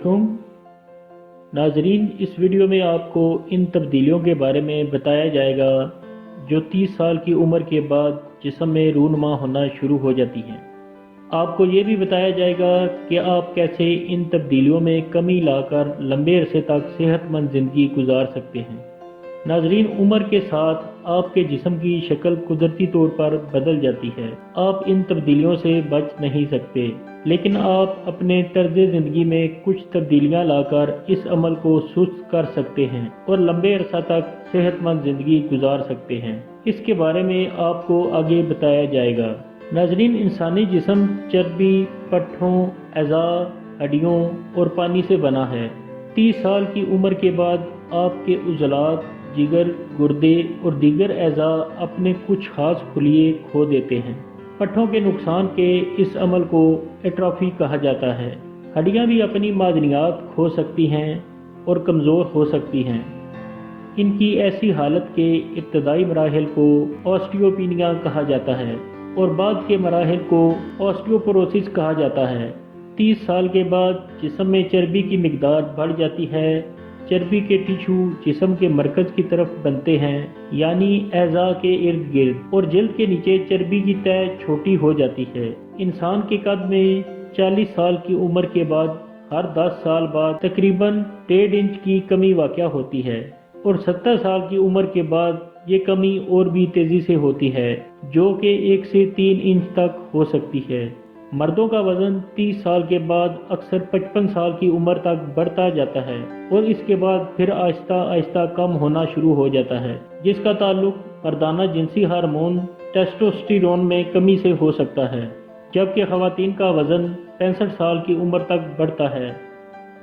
वालेकुम नाजरीन, इस वीडियो में आपको इन तब्दीलियों के बारे में बताया जाएगा जो 30 साल की उम्र के बाद जिस्म में रूनुमा होना शुरू हो जाती हैं। आपको ये भी बताया जाएगा कि आप कैसे इन तब्दीलियों में कमी लाकर लंबे अरसे तक सेहतमंद ज़िंदगी गुजार सकते हैं। नाजरीन, उम्र के साथ आपके जिस्म की शक्ल कुदरती तौर पर बदल जाती है। आप इन तब्दीलियों से बच नहीं सकते, लेकिन आप अपने तर्ज ज़िंदगी में कुछ तब्दीलियां लाकर इस अमल को सुस्त कर सकते हैं और लंबे अरसा तक सेहतमंद ज़िंदगी गुजार सकते हैं। इसके बारे में आपको आगे बताया जाएगा। नाजरीन, इंसानी जिस्म चर्बी, पट्ठों, अज़ा, हड्डियों और पानी से बना है। 30 साल की उम्र के बाद आपके उज़लात, जिगर, गुर्दे और दीगर अज़ा अपने कुछ खास खुलिये खो देते हैं। पट्ठों के नुकसान के इस अमल को एट्रोफी कहा जाता है। हड्डियां भी अपनी मादनियात खो सकती हैं और कमज़ोर हो सकती हैं। इनकी ऐसी हालत के इब्तदाई मराहिल को ऑस्टियोपीनिया कहा जाता है और बाद के मराहिल को ऑस्टियोपोरोसिस कहा जाता है। 30 साल के बाद जिस्म में चर्बी की मिकदार बढ़ जाती है। चर्बी के टिश्यू जिस्म के मरकज की तरफ बनते हैं, यानी अज़ा के इर्द गिर्द, और जल्द के नीचे चर्बी की तह छोटी हो जाती है। इंसान के कद में 40 साल की उम्र के बाद हर 10 साल बाद तकरीबन 1.5 इंच की कमी वाक़या होती है और 70 साल की उम्र के बाद ये कमी और भी तेज़ी से होती है, जो कि 1 से 3 इंच तक हो सकती है। मर्दों का वजन 30 साल के बाद अक्सर 55 साल की उम्र तक बढ़ता जाता है और इसके बाद फिर आहिस्ता आहिस्ता कम होना शुरू हो जाता है, जिसका ताल्लुक मर्दाना जिनसी हार्मोन टेस्टोस्टेरोन में कमी से हो सकता है। जबकि ख़वातीन का वजन 65 साल की उम्र तक बढ़ता है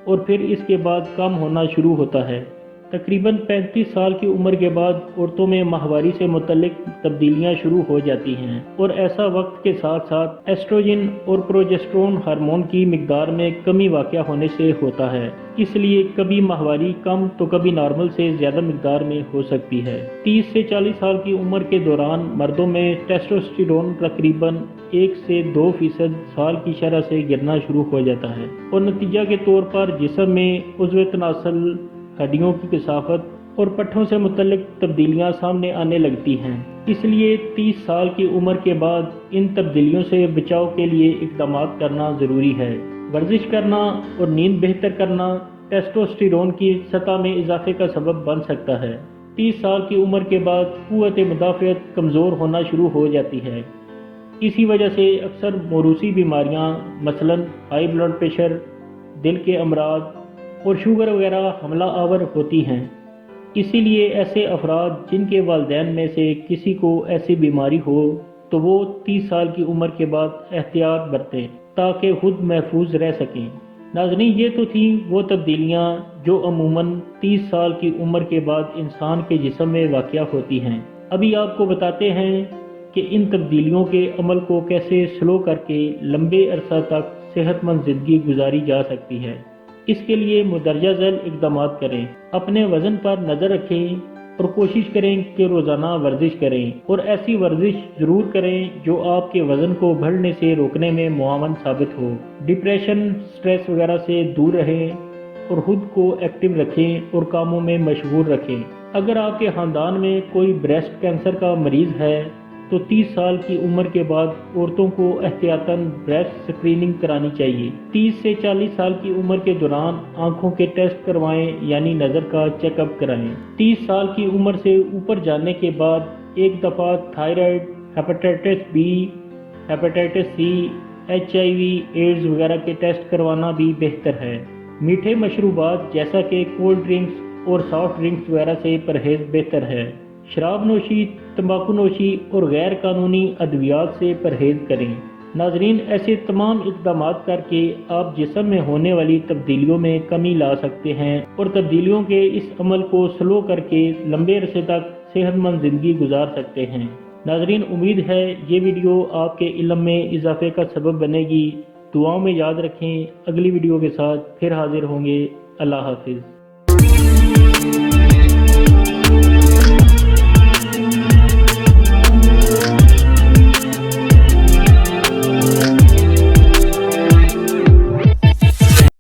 और फिर इसके बाद कम होना शुरू होता है। तकरीबन 35 साल की उम्र के बाद औरतों में माहवारी से मुतल्लिक तब्दीलियां शुरू हो जाती हैं और ऐसा वक्त के साथ साथ एस्ट्रोजन और प्रोजेस्टेरोन हार्मोन की मिकदार में कमी वाक़या होने से होता है। इसलिए कभी माहवारी कम तो कभी नॉर्मल से ज़्यादा मिकदार में हो सकती है। 30 से 40 साल की उम्र के दौरान मर्दों में टेस्टोस्टेरोन तकरीबन 1 से 2% साल की शरह से गिरना शुरू हो जाता है और नतीजा के तौर पर जिस्म में उज़्व तनासल, हड्डियों की कसाफत और पट्ठों से मुतल्लिक तब्दीलियां सामने आने लगती हैं। इसलिए 30 साल की उम्र के बाद इन तब्दीलियों से बचाव के लिए इक़दाम करना ज़रूरी है। वर्जिश करना और नींद बेहतर करना टेस्टोस्टेरोन की सतह में इजाफे का सबब बन सकता है। 30 साल की उम्र के बाद क़ुव्वत मुदाफ़ियत कमज़ोर होना शुरू हो जाती है। इसी वजह से अक्सर मौरूसी बीमारियाँ मसलन हाई ब्लड प्रेशर, दिल के अमराज और शुगर वगैरह हमला आवर होती हैं। इसीलिए ऐसे अफराद जिनके वालिदैन में से किसी को ऐसी बीमारी हो तो वो 30 साल की उम्र के बाद एहतियात बरतें ताकि खुद महफूज रह सकें। नाज़रीन, ये तो थी वो तब्दीलियाँ जो अमूमन 30 साल की उम्र के बाद इंसान के जिस्म में वाक़या होती हैं। अभी आपको बताते हैं कि इन तब्दीलियों के अमल को कैसे स्लो करके लंबे अरसा तक सेहतमंद ज़िंदगी गुजारी जा सकती है। इसके लिए मुदर्जा झैल इक़दाम करें, अपने वज़न पर नज़र रखें और कोशिश करें कि रोज़ाना वर्जिश करें और ऐसी वर्जिश ज़रूर करें जो आपके वज़न को बढ़ने से रोकने में मुआवन साबित हो। डिप्रेशन, स्ट्रेस वगैरह से दूर रहें और ख़ुद को एक्टिव रखें और कामों में मशगूल रखें। अगर आपके ख़ानदान में कोई ब्रेस्ट कैंसर का मरीज़ है तो 30 साल की उम्र के बाद औरतों को एहतियातन ब्रेस्ट स्क्रीनिंग करानी चाहिए। 30 से 40 साल की उम्र के दौरान आंखों के टेस्ट करवाएं, यानी नज़र का चेकअप कराएं। 30 साल की उम्र से ऊपर जाने के बाद एक दफ़ा thyroid, hepatitis B, hepatitis C, HIV, AIDS वगैरह के टेस्ट करवाना भी बेहतर है। मीठे मशरूबात जैसा कि कोल्ड ड्रिंक्स और सॉफ्ट ड्रिंक्स वगैरह से परहेज़ बेहतर है। शराब नोशी, तंबाकू नोशी और गैर कानूनी अद्वियात से परहेज़ करें। नाजरीन, ऐसे तमाम इक़दाम करके आप जिस्म में होने वाली तब्दीलियों में कमी ला सकते हैं और तब्दीलियों के इस अमल को स्लो करके लंबे अरसे तक सेहतमंद ज़िंदगी गुजार सकते हैं। नाजरीन, उम्मीद है ये वीडियो आपके इल्म में इजाफे का सबब बनेगी। दुआओं में याद रखें। अगली वीडियो के साथ फिर हाजिर होंगे। अल्लाह हाफिज़।